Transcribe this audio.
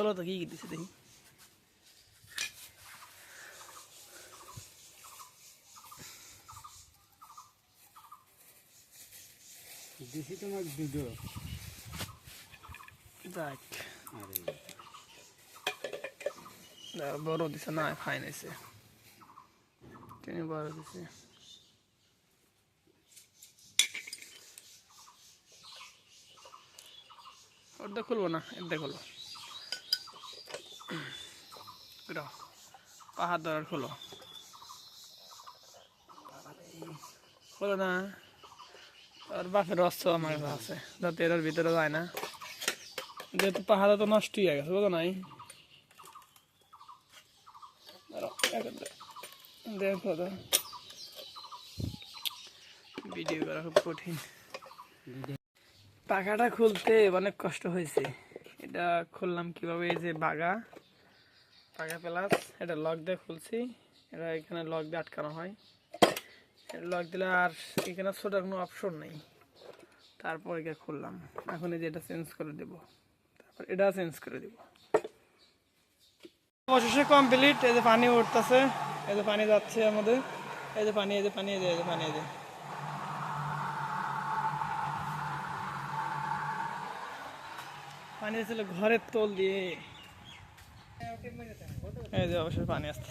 খোলো তো কি দিছে দেখি। দিছি তোমার দুধ দেখ বড় দিছে না, খাই নাইছে তিনি বড় দিছে। ওটা খুলবো না, এটা খুলো, পাহাড় ধরার খোলো, খোলো না। আর বাপের অস্ত্র আমার কাছে আছে, যাতে এটার ভিতরে যায় না, যেহেতু পাহাড়ে তো নষ্ট হয়ে গেছে, বুঝো নাই। দেখো তো ভিডিও করা খুব কঠিন। পাখাটা খুলতে অনেক কষ্ট হয়েছে। এটা খুললাম কিভাবে, এই যে পাখা প্লাস এটা লক দিয়ে খুলছি। এটা এখানে লক দিয়ে আটকানো হয়, লক দিলে আর এখানে ছোটার কোনো অপশন নেই। তারপর এটা খুললাম, এখন এই যে এটা চেঞ্জ করে দেবো, তারপর এটা চেঞ্জ করে দেবো। অবশেষে কমপ্লিট। এই যে পানি উঠতেছে, এই যে পানি যাচ্ছে আমাদের, এই যে পানি, এই যে পানি, এই যে পানি, এই যে পানি ছিল ঘরের তল দিয়ে। এই যে অবশ্যই পানি আসছে।